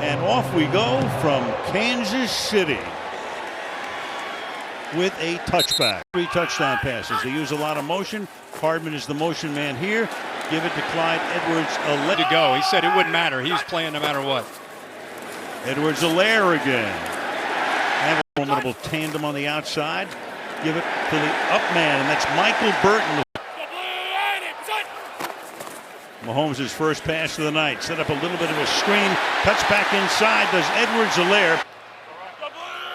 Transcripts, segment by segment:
And off we go from Kansas City with a touchback. 3 touchdown passes. They use a lot of motion. Hardman is the motion man here. Give it to Clyde Edwards-Helaire. To go. He said it wouldn't matter. He was playing no matter what. Edwards-Helaire again. And a formidable tandem on the outside. Give it to the up man, and that's Michael Burton. Mahomes' first pass of the night. Set up a little bit of a screen. Cuts back inside. Does Edwards-Helaire.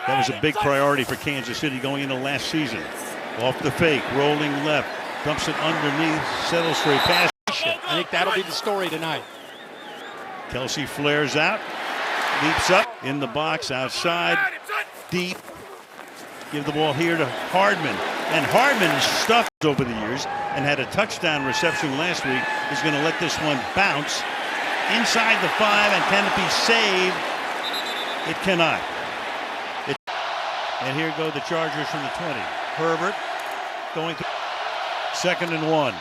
That was a big priority for Kansas City going into last season. Off the fake. Rolling left. Dumps it underneath. Settles for a pass. I think that'll be the story tonight. Kelsey flares out. Leaps up in the box outside. Deep. Give the ball here to Hardman. And Hardman is stuffed over the years and had a touchdown reception last week. He's going to let this one bounce inside the 5, and can it be saved? It cannot. And here go the Chargers from the 20. Herbert going to 2nd and 1.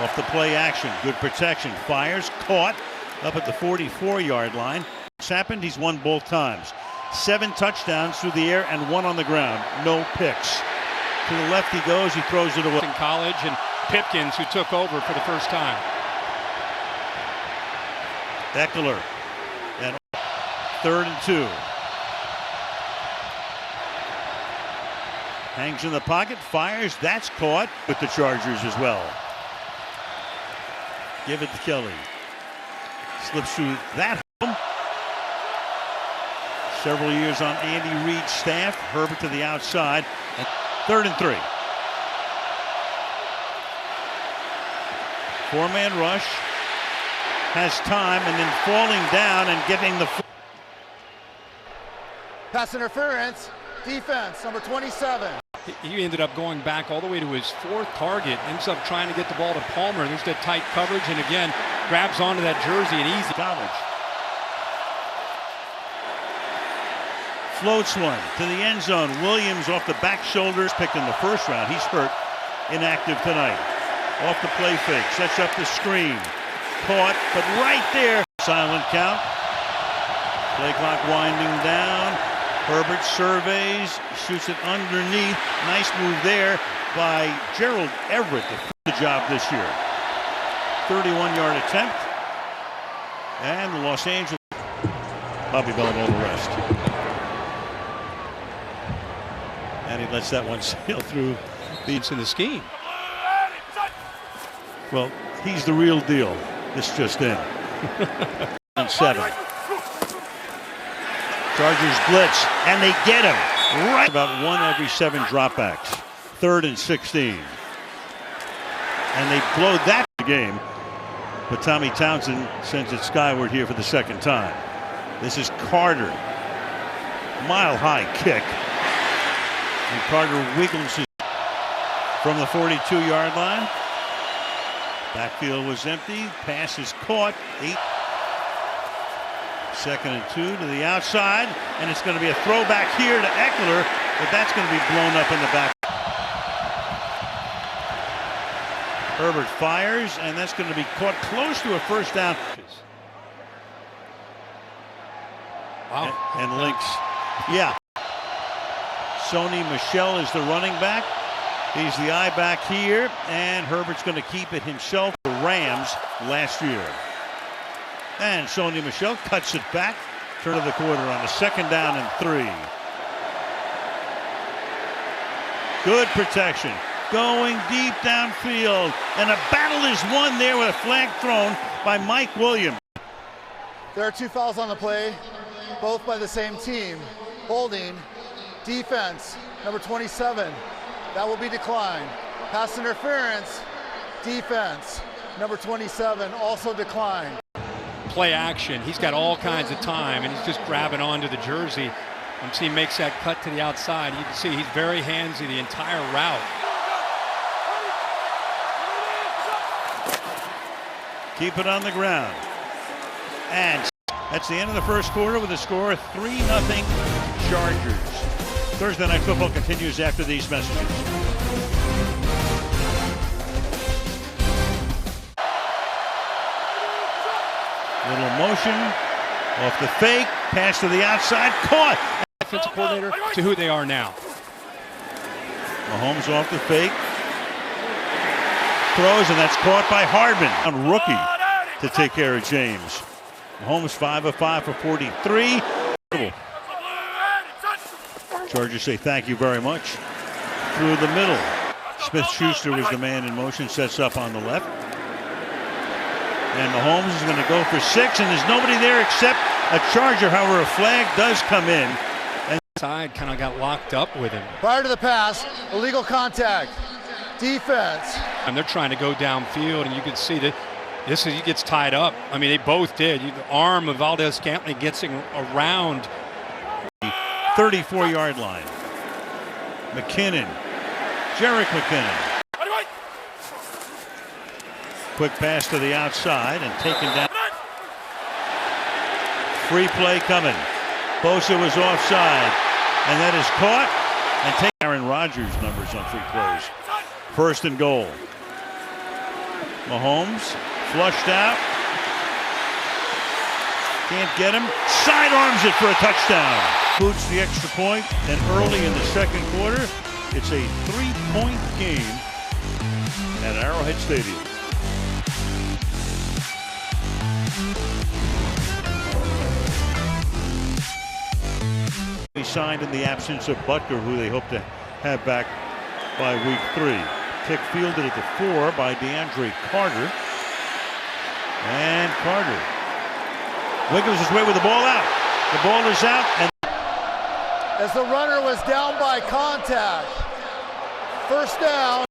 Off the play action. Good protection. Fires. Caught up at the 44-yard line. What's happened? He's won both times. 7 touchdowns through the air and 1 on the ground. No picks. To the left he goes. He throws it away. In college, and Pipkins, who took over for the first time. Ekeler. And 3rd and 2. Hangs in the pocket. Fires. That's caught with the Chargers as well. Give it to Kelly. Slips through that home. Several years on Andy Reid's staff. Herbert to the outside. And 3rd and 3. 4-man rush. Has time, and then falling down and getting the pass interference. Defense, number 27. He ended up going back all the way to his 4th target. Ends up trying to get the ball to Palmer. There's that tight coverage, and again, grabs onto that jersey and easy. College. Floats one to the end zone. Williams off the back shoulders, picked in the 1st round. He's hurt, inactive tonight. Off the play fake, sets up the screen. Caught, but right there. Silent count. Play clock winding down. Herbert surveys, shoots it underneath. Nice move there by Gerald Everett to finish the job this year. 31-yard attempt. And the Los Angeles. Bobby Bell and all the rest. And he lets that one sail through. Beats in the scheme. Well, he's the real deal. This just in. On 7. Chargers blitz, and they get him. Right about 1 every 7 dropbacks. 3rd and 16. And they blow that game. But Tommy Townsend sends it skyward here for the 2nd time. This is Carter. Mile-high kick. And Carter wiggles his from the 42-yard line. Backfield was empty. Pass is caught. 8. 2nd and 2 to the outside, and it's going to be a throwback here to Ekeler, but that's going to be blown up in the back. Herbert fires, and that's going to be caught close to a 1st down. Wow. And Lynx. Yeah. Sony Michel is the running back. He's the eye back here, and Herbert's going to keep it himself. The Rams last year. And Sony Michel cuts it back. Turn of the quarter on a 2nd down and 3. Good protection. Going deep downfield. And a battle is won there with a flag thrown by Mike Williams. There are 2 fouls on the play, both by the same team. Holding, defense, number 27. That will be declined. Pass interference, defense, number 27, also declined. Play action. He's got all kinds of time, and he's just grabbing onto the jersey. Once he makes that cut to the outside, you can see he's very handsy the entire route. Keep it on the ground. And that's the end of the 1st quarter with a score of 3-0 Chargers. Thursday Night Football continues after these messages. Little motion, Off the fake, pass to the outside, caught. Offensive coordinator to who they are now. Mahomes off the fake. Throws, and that's caught by Hardman. On rookie to take care of James. Mahomes 5 of 5 for 43. Chargers say thank you very much. Through the middle. Smith-Schuster was the man in motion, sets up on the left. And Mahomes is going to go for 6, and there's nobody there except a Charger. However, a flag does come in. And Side kind of got locked up with him. Prior to the pass, illegal contact. Defense. And they're trying to go downfield, and you can see that he gets tied up. I mean, they both did. The arm of Valdes-Scantling gets around. 34-yard line. McKinnon. Jerick McKinnon. Quick pass to the outside and taken down. Free play coming. Bosa was offside. And that is caught and take Aaron Rodgers' numbers on free plays. First and goal. Mahomes flushed out. Can't get him. Sidearms it for a touchdown. Boots the extra point, and early in the second quarter, it's a 3-point game at Arrowhead Stadium. He signed in the absence of Butker, who they hope to have back by week 3. Kick fielded at the 4 by DeAndre Carter. And Carter wiggles his way with the ball out. The ball is out. And As the runner was down by contact. First down.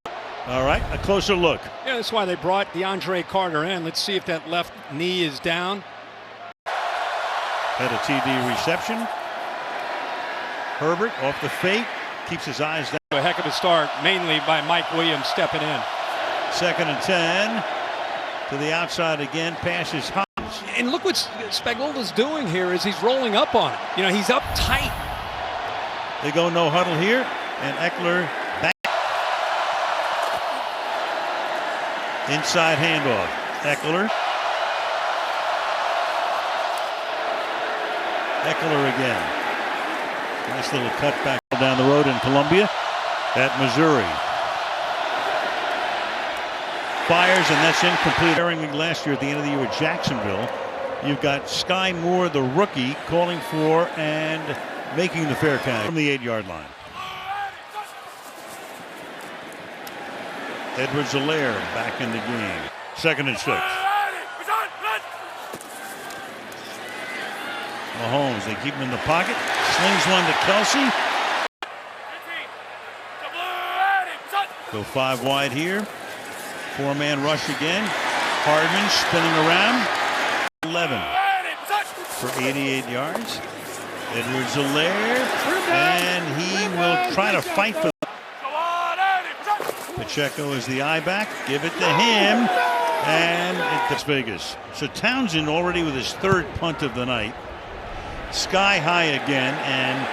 all right, a closer look. Yeah, that's why they brought DeAndre Carter in. Let's see if that left knee is down. Had a TD reception. Herbert off the fake. Keeps his eyes down. A heck of a start, mainly by Mike Williams stepping in. 2nd and 10. To the outside again. Passes Hobbs. And look what Spagnuolo's doing here is he's rolling up on it. You know, he's up tight. They go no huddle here. And Eckler back. Inside handoff. Eckler. Eckler again. Nice little cutback down the road in Columbia at Missouri. Fires, and that's incomplete. Airing last year at the end of the year with Jacksonville. You've got Sky Moore, the rookie, calling for and making the fair catch from the 8-yard line. Edwards-Helaire back in the game. 2nd and 6. Mahomes, they keep him in the pocket. Slings one to Kelsey. Go 5 wide here. 4-man rush again. Hardman spinning around. 11 for 88 yards. Edwards-Helaire, and he will try to fight for. Pacheco is the eye back. Give it to him, and it's Vegas. So Townsend already with his 3rd punt of the night. Sky high again, and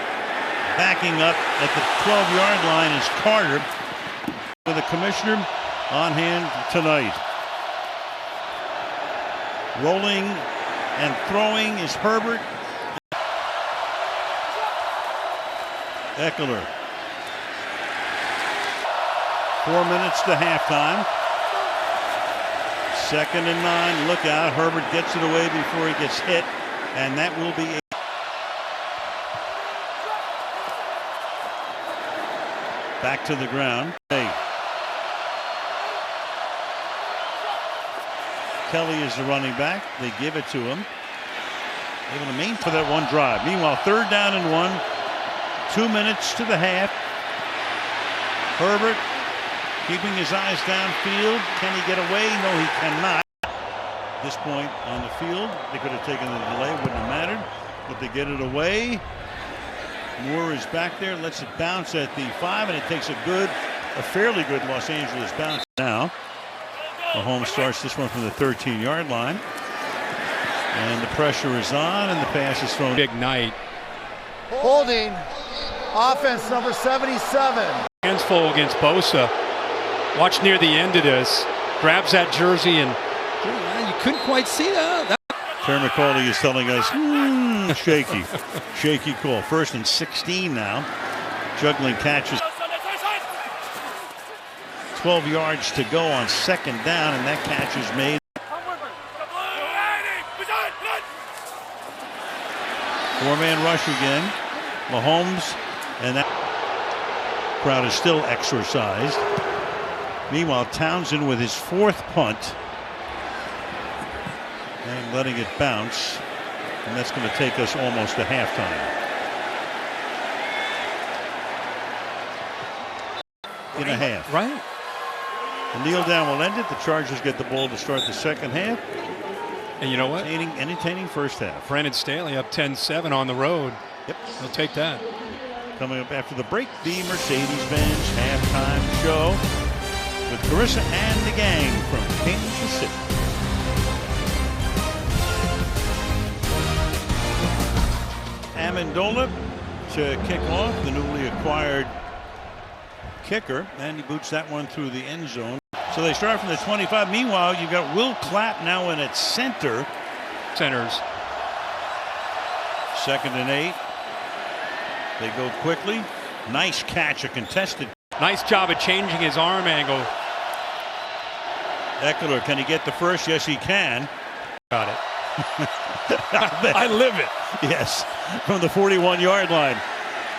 backing up at the 12-yard line is Carter. With the commissioner on hand tonight. Rolling and throwing is Herbert. Eckler. 4 minutes to halftime. 2nd and 9. Look out. Herbert gets it away before he gets hit, and that will be back to the ground. Hey. Kelly is the running back. They give it to him. Able to main for that one drive. Meanwhile, 3rd down and 1. 2 minutes to the half. Herbert keeping his eyes downfield. Can he get away? No, he cannot. At this point on the field, they could have taken the delay. Wouldn't have mattered. But they get it away. Moore is back there. Lets it bounce at the 5, and it takes a fairly good Los Angeles bounce. Now, Mahomes starts this one from the 13-yard line. And the pressure is on, and the pass is thrown. Big night. Holding. Offense number 77. Hands full against Bosa. Watch near the end of this. Grabs that jersey, and you couldn't quite see that. Terry McAuley is telling us, shaky. Shaky call. 1st and 16 now. Juggling catches. 12 yards to go on 2nd down, and that catch is made. 4-man rush again. Mahomes, and that crowd is still exorcised. Meanwhile, Townsend with his 4th punt and letting it bounce, and that's going to take us almost to halftime. In a half. Right. The kneel down will end it. The Chargers get the ball to start the 2nd half. And you know what? Entertaining 1st half. Brandon Staley up 10-7 on the road. Yep. He'll take that. Coming up after the break, the Mercedes-Benz halftime show with Carissa and the gang from Kansas City. Amendola to kick off, the newly acquired kicker, and he boots that one through the end zone. So they start from the 25. Meanwhile, you've got Will Clapp now in at center. Centers. 2nd and 8. They go quickly. Nice catch, a contested. Nice job of changing his arm angle. Eckler, can he get the first? Yes, he can. Got it. I live it. Yes, from the 41-yard line.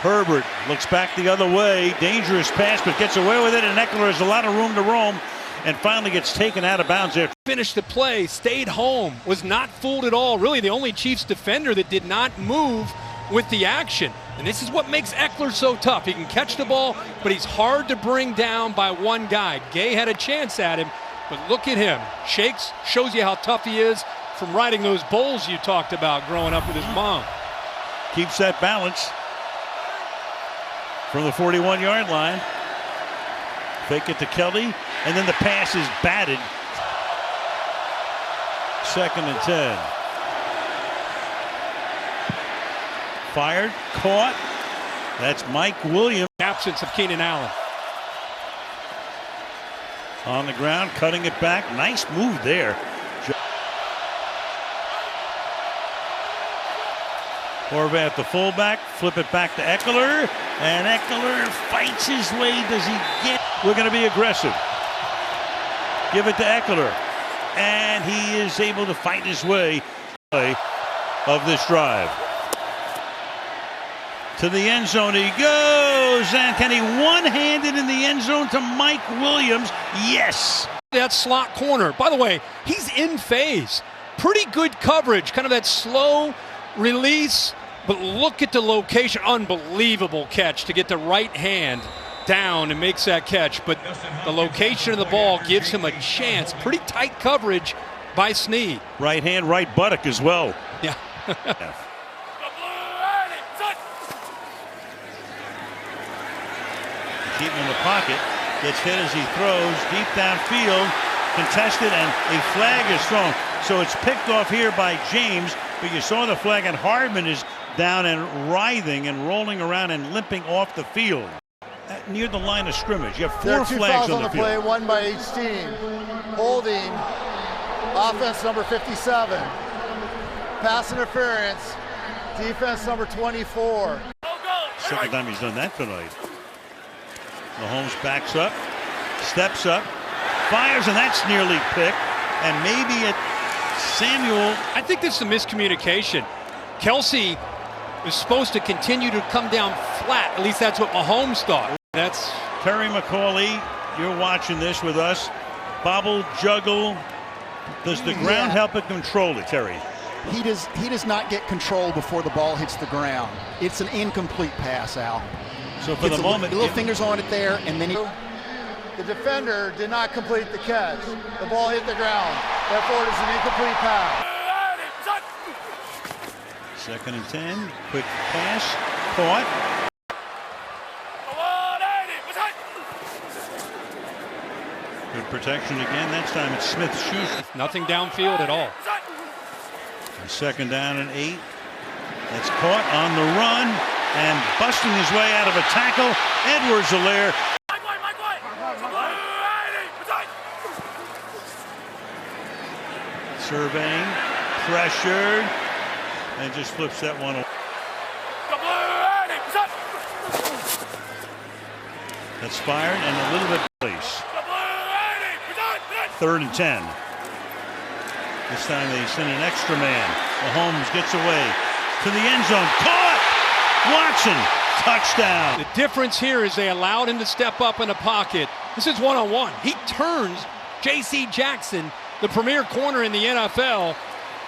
Herbert looks back the other way. Dangerous pass, but gets away with it, and Eckler has a lot of room to roam and finally gets taken out of bounds there. Finished the play, stayed home, was not fooled at all. Really the only Chiefs defender that did not move with the action. And this is what makes Eckler so tough. He can catch the ball, but he's hard to bring down by one guy. Gay had a chance at him, but look at him. Shakes, shows you how tough he is from riding those bulls you talked about growing up with his mom. Keeps that balance from the 41-yard line. Fake it to Kelly, and then the pass is batted. 2nd and 10. Fired, caught. That's Mike Williams. Absence of Keenan Allen. On the ground, cutting it back. Nice move there. Horvath, the fullback, flip it back to Eckler, and Eckler fights his way. Does he get? We're going to be aggressive. Give it to Eckler, and he is able to fight his way of this drive. To the end zone he goes, and can he one-handed in the end zone to Mike Williams? Yes. That slot corner. By the way, he's in phase. Pretty good coverage, kind of that slow release, but look at the location. Unbelievable catch to get the right hand down and makes that catch, but the location of the ball gives him a chance. Pretty tight coverage by Snead. Right hand, right buttock as well. Yeah. Keep him in the pocket, gets hit as he throws deep downfield, contested, and a flag is thrown. So it's picked off here by James, but you saw the flag, and Hardman is down and writhing and rolling around and limping off the field. Near the line of scrimmage. You have 4 flags on the field. Play, one by each team. Holding, offense number 57. Pass interference, defense number 24. Second time he's done that tonight. Mahomes backs up, steps up, fires, and that's nearly picked. And maybe Samuel. I think this is a miscommunication. Kelsey is supposed to continue to come down flat. At least that's what Mahomes thought. That's Terry McAuley. You're watching this with us. Bobble, juggle. Does the ground help it control it, Terry? He does not get control before the ball hits the ground. It's an incomplete pass, Al. So for the moment, little fingers on it there, and then the defender did not complete the catch. The ball hit the ground. Therefore, it is an incomplete pass. 2nd and 10. Quick pass. Caught. Good protection again. Next time it's Smith Schuster. nothing downfield at all. 2nd down and 8. That's caught on the run and busting his way out of a tackle. Edwards-Helaire. Surveying. pressured and just flips that one away. That's fired and a little bit place. 3rd and 10. This time they send an extra man. Mahomes gets away to the end zone. Caught! Watson, touchdown. The difference here is they allowed him to step up in the pocket. This is one-on-one. He turns J.C. Jackson, the premier corner in the NFL.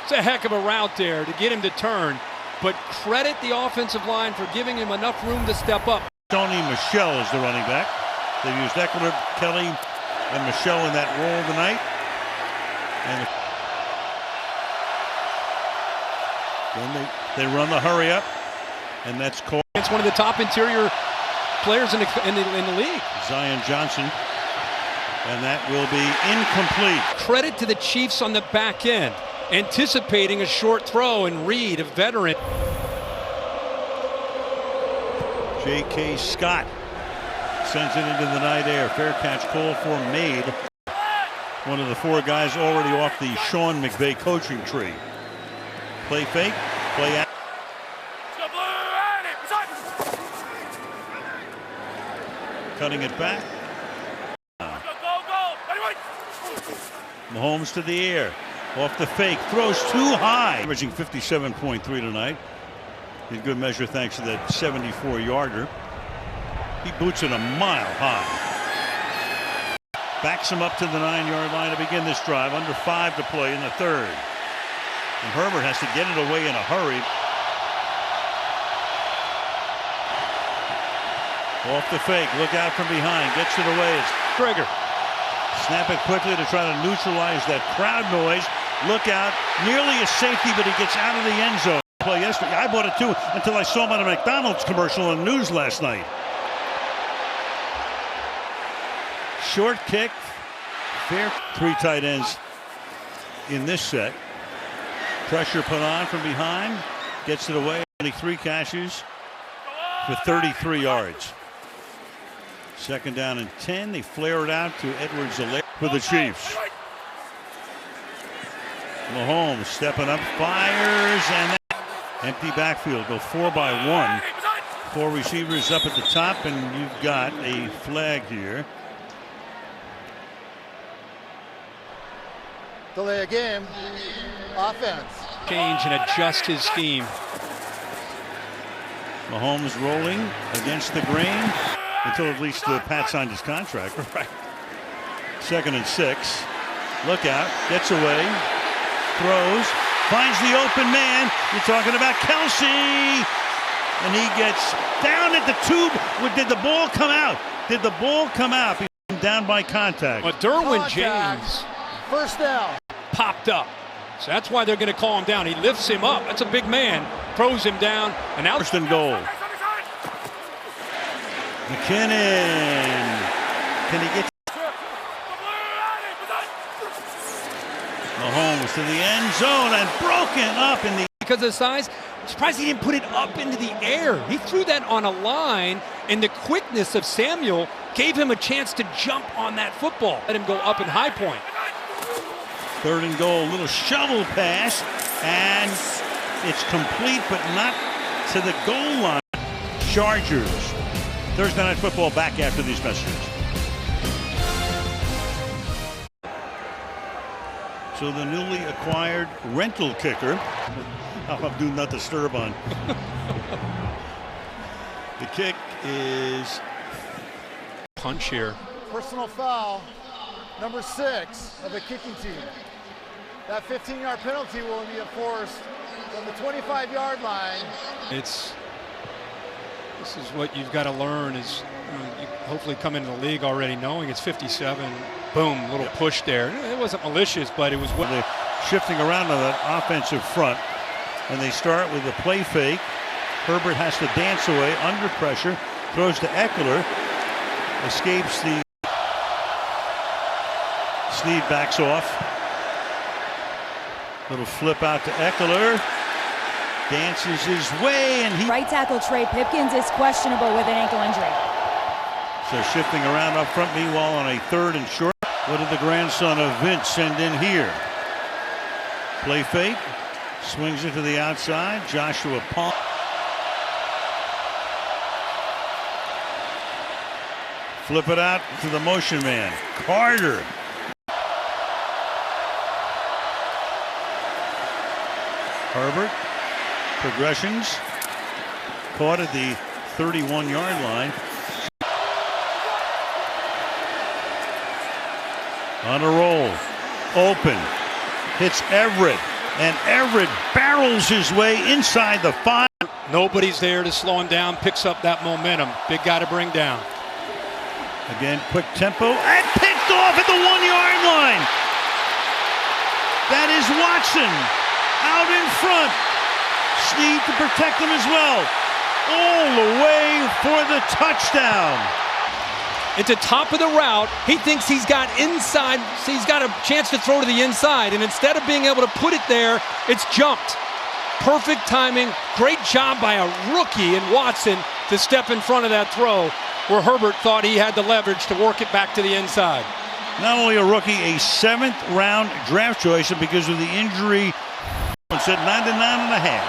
It's a heck of a route there to get him to turn. But credit the offensive line for giving him enough room to step up. Sony Michel is the running back. They've used Eckler, Kelly, and Michel in that role tonight. And then they run the hurry up, and that's caught. It's one of the top interior players in the league. Zion Johnson, and that will be incomplete. Credit to the Chiefs on the back end, anticipating a short throw, and Reed, a veteran. J.K. Scott sends it into the night air. Fair catch call for made. One of the 4 guys already off the Sean McVay coaching tree. Play fake, play out. Cutting it back. Mahomes to the air. Off the fake, throws too high. Averaging 57.3 tonight. In good measure thanks to that 74-yarder. He boots it a mile high. Backs him up to the 9-yard line to begin this drive. Under 5 to play in the 3rd. And Herbert has to get it away in a hurry. Off the fake, look out from behind, gets it away. It's Traeger. Snap it quickly to try to neutralize that crowd noise. Look out, nearly a safety, but he gets out of the end zone. Play yesterday, I bought it too until I saw him on a McDonald's commercial on the news last night. Short kick, fair. 3 tight ends in this set. Pressure put on from behind, gets it away. Only 3 catches for 33 yards. 2nd down and 10. They flare it out to Edwards-Helaire for the Chiefs. Mahomes stepping up, fires, and empty backfield. Go 4 by 1. 4 receivers up at the top, and you've got a flag here. Delay a game. Offense. Change and adjust his scheme. Mahomes rolling against the grain until at least Pat signed his contract. Right. 2nd and 6. Look out. Gets away. Throws. Finds the open man. You're talking about Kelsey. And he gets down at the tube. Did the ball come out? Did the ball come out? He's down by contact. Well, Derwin James. 1st down. Popped up. So that's why they're going to call him down. He lifts him up. That's a big man. Throws him down. And now 1st and goal. McKinnon. Can he get Mahomes to the end zone and broken up in the because of the size. I'm surprised he didn't put it up into the air. He threw that on a line, and the quickness of Samuel gave him a chance to jump on that football. Let him go up in high point. 3rd and goal, little shovel pass, and it's complete, but not to the goal line. Chargers. Thursday Night Football back after these messages. So the newly acquired rental kicker, I'll do not disturb on. The kick is punch here. Personal foul, number 6 of the kicking team. That 15-yard penalty will be enforced from the 25-yard line. This is what you've got to learn is you hopefully come into the league already knowing it's 57. Boom, little push there. It wasn't malicious, but it was what they're shifting around on that offensive front. And they start with a play fake. Herbert has to dance away under pressure. Throws to Eckler. Escapes the. Snead backs off. Little flip out to Eckler. Dances his way, and he. Right tackle Trey Pipkins is questionable with an ankle injury. So shifting around up front. Meanwhile, on a 3rd and short. What did the grandson of Vince send in here? Play fake. Swings it to the outside. Joshua Palm. Flip it out to the motion man. Carter. Herbert. Progressions. Caught at the 31-yard line. On a roll. Open. Hits Everett. And Everett barrels his way inside the 5. Nobody's there to slow him down. Picks up that momentum. Big guy to bring down. Again, quick tempo. And picked off at the 1-yard line. That is Watson. Out in front. Snead to protect him as well. All the way for the touchdown. It's a top of the route. He thinks he's got inside, so he's got a chance to throw to the inside, and instead of being able to put it there, it's jumped. Perfect timing. Great job by a rookie in Watson to step in front of that throw where Herbert thought he had the leverage to work it back to the inside. Not only a rookie, a 7th-round draft choice, and because of the injury, it's at 99.5.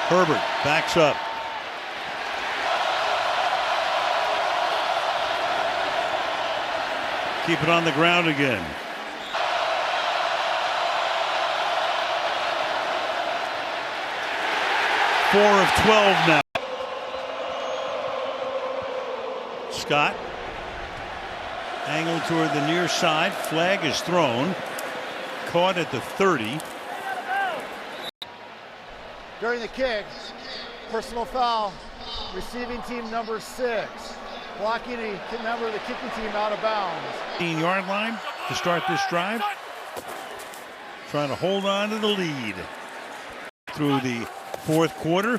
Herbert backs up. Keep it on the ground again. Four of 12 now. Scott. Angled toward the near side. Flag is thrown. Caught at the 30. During the kick, personal foul, receiving team number 6. Blocking a member of the kicking team out of bounds. 15-yard line to start this drive. Trying to hold on to the lead through the 4th quarter.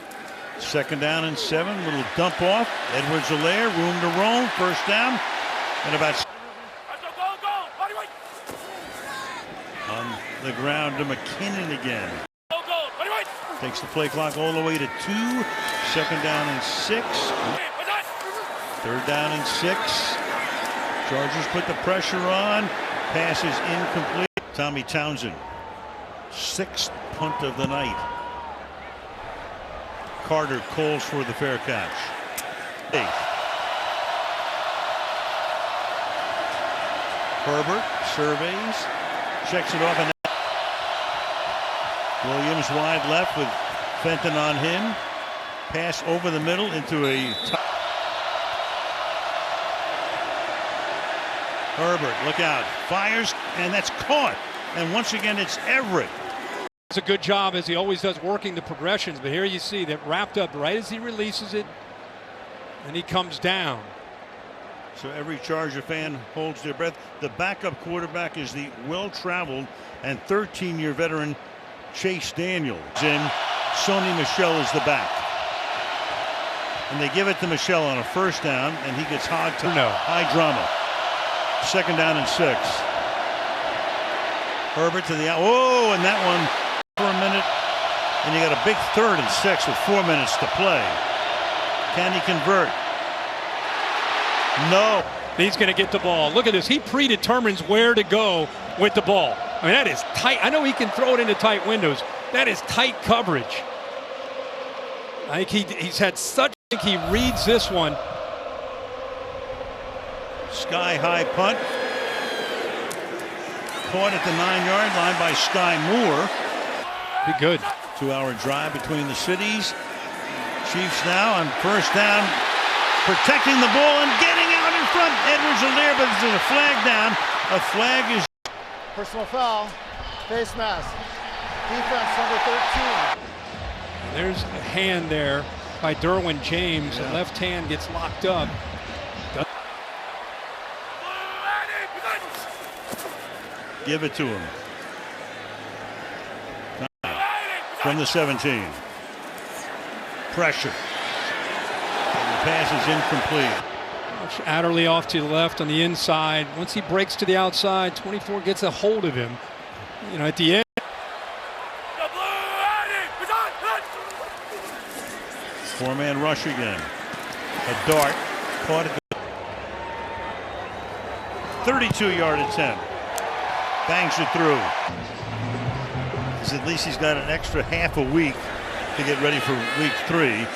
2nd down and 7. Little dump off. Edwards-Helaire, room to roam. 1st down. And about on the ground to McKinnon again. Takes the play clock all the way to 2. 2nd down and 6. 3rd down and 6. Chargers put the pressure on. Pass is incomplete. Tommy Townsend. 6th punt of the night. Carter calls for the fair catch. 8th. Herbert surveys. Checks it off. And Williams wide left with Fenton on him. Pass over the middle into a Herbert, look out, fires, and that's caught. And once again, it's Everett. It's a good job, as he always does, working the progressions. But here you see that wrapped up right as he releases it, and he comes down. So every Charger fan holds their breath. The backup quarterback is the well-traveled and 13-year veteran Chase Daniels. And Sony Michel is the back. And they give it to Michel on a 1st down, and he gets hogged to high drama. 2nd down and 6. Herbert to the out. Whoa, and that one for a minute. And you got a big 3rd and 6 with 4 minutes to play. Can he convert? No. He's going to get the ball. Look at this. He predetermines where to go with the ball. I mean, that is tight. I know he can throw it into tight windows. That is tight coverage. I think he's had such. I think he reads this one. Sky-high punt. Caught at the 9-yard line by Sky Moore. Be good. 2-hour drive between the cities. Chiefs now on 1st down. Protecting the ball and getting out in front. Edwards-Helaire, but there's a flag down. A flag is. Personal foul, face mask, defense number 13. There's a hand there by Derwin James. The left hand gets locked up. Give it to him. From the 17. Pressure. And the pass is incomplete. Adderley off to the left on the inside. Once he breaks to the outside, 24 gets a hold of him. You know, at the end. Four-man rush again. A dart caught at the 32-yard attempt. Bangs it through. At least he's got an extra half a week to get ready for week 3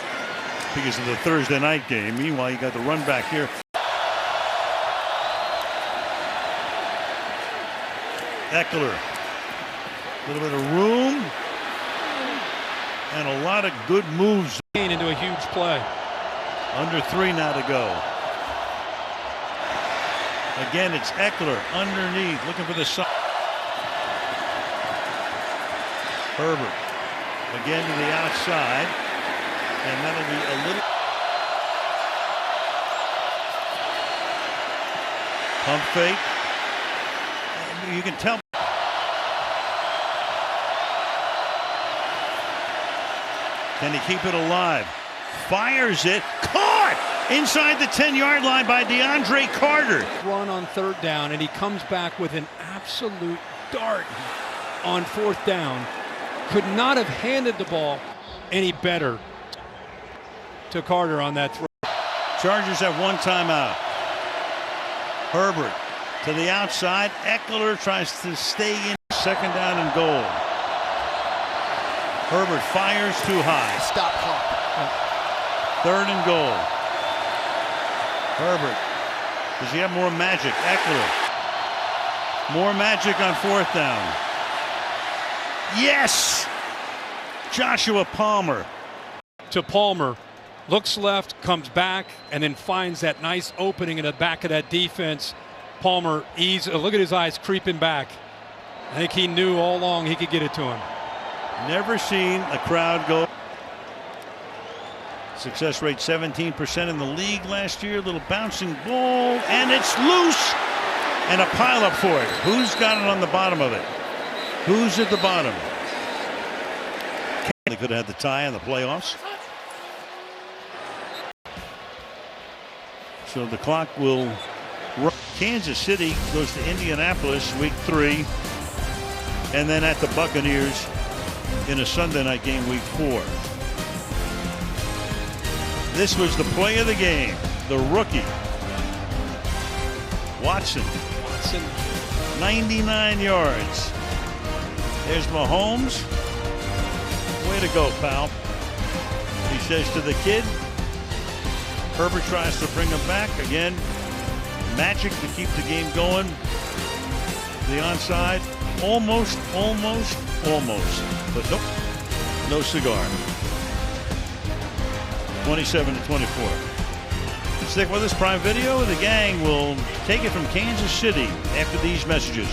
because of the Thursday night game. Meanwhile, you got the run back here. Eckler. A little bit of room and a lot of good moves. Into a huge play. Under 3 now to go. Again, it's Eckler underneath, looking for the side. Herbert again to the outside, and that'll be a little pump fake. And you can tell. Can he keep it alive? Fires it. Caught inside the 10-yard line by DeAndre Carter. Run on 3rd down, and he comes back with an absolute dart on 4th down. Could not have handed the ball any better to Carter on that throw. Chargers have 1 timeout. Herbert to the outside. Eckler tries to stay in. 2nd down and goal. Herbert fires too high. Stop clock. 3rd and goal. Herbert. Does he have more magic? Eckler. More magic on 4th down. Yes! Joshua Palmer. To Palmer. Looks left, comes back, and then finds that nice opening in the back of that defense. Palmer, look at his eyes creeping back. I think he knew all along he could get it to him. Never seen a crowd go. Success rate 17% in the league last year. Little bouncing ball, and it's loose. And a pile up for it. Who's got it on the bottom of it? Who's at the bottom? They could have had the tie in the playoffs. So the clock will run. Kansas City goes to Indianapolis week 3. And then at the Buccaneers in a Sunday night game week 4. This was the play of the game. The rookie. Watson. 99 yards. There's Mahomes. Way to go, pal. He says to the kid. Herbert tries to bring him back again. Magic to keep the game going. The onside. Almost. But nope. No cigar. 27-24. Stick with us, Prime Video. The gang will take it from Kansas City after these messages.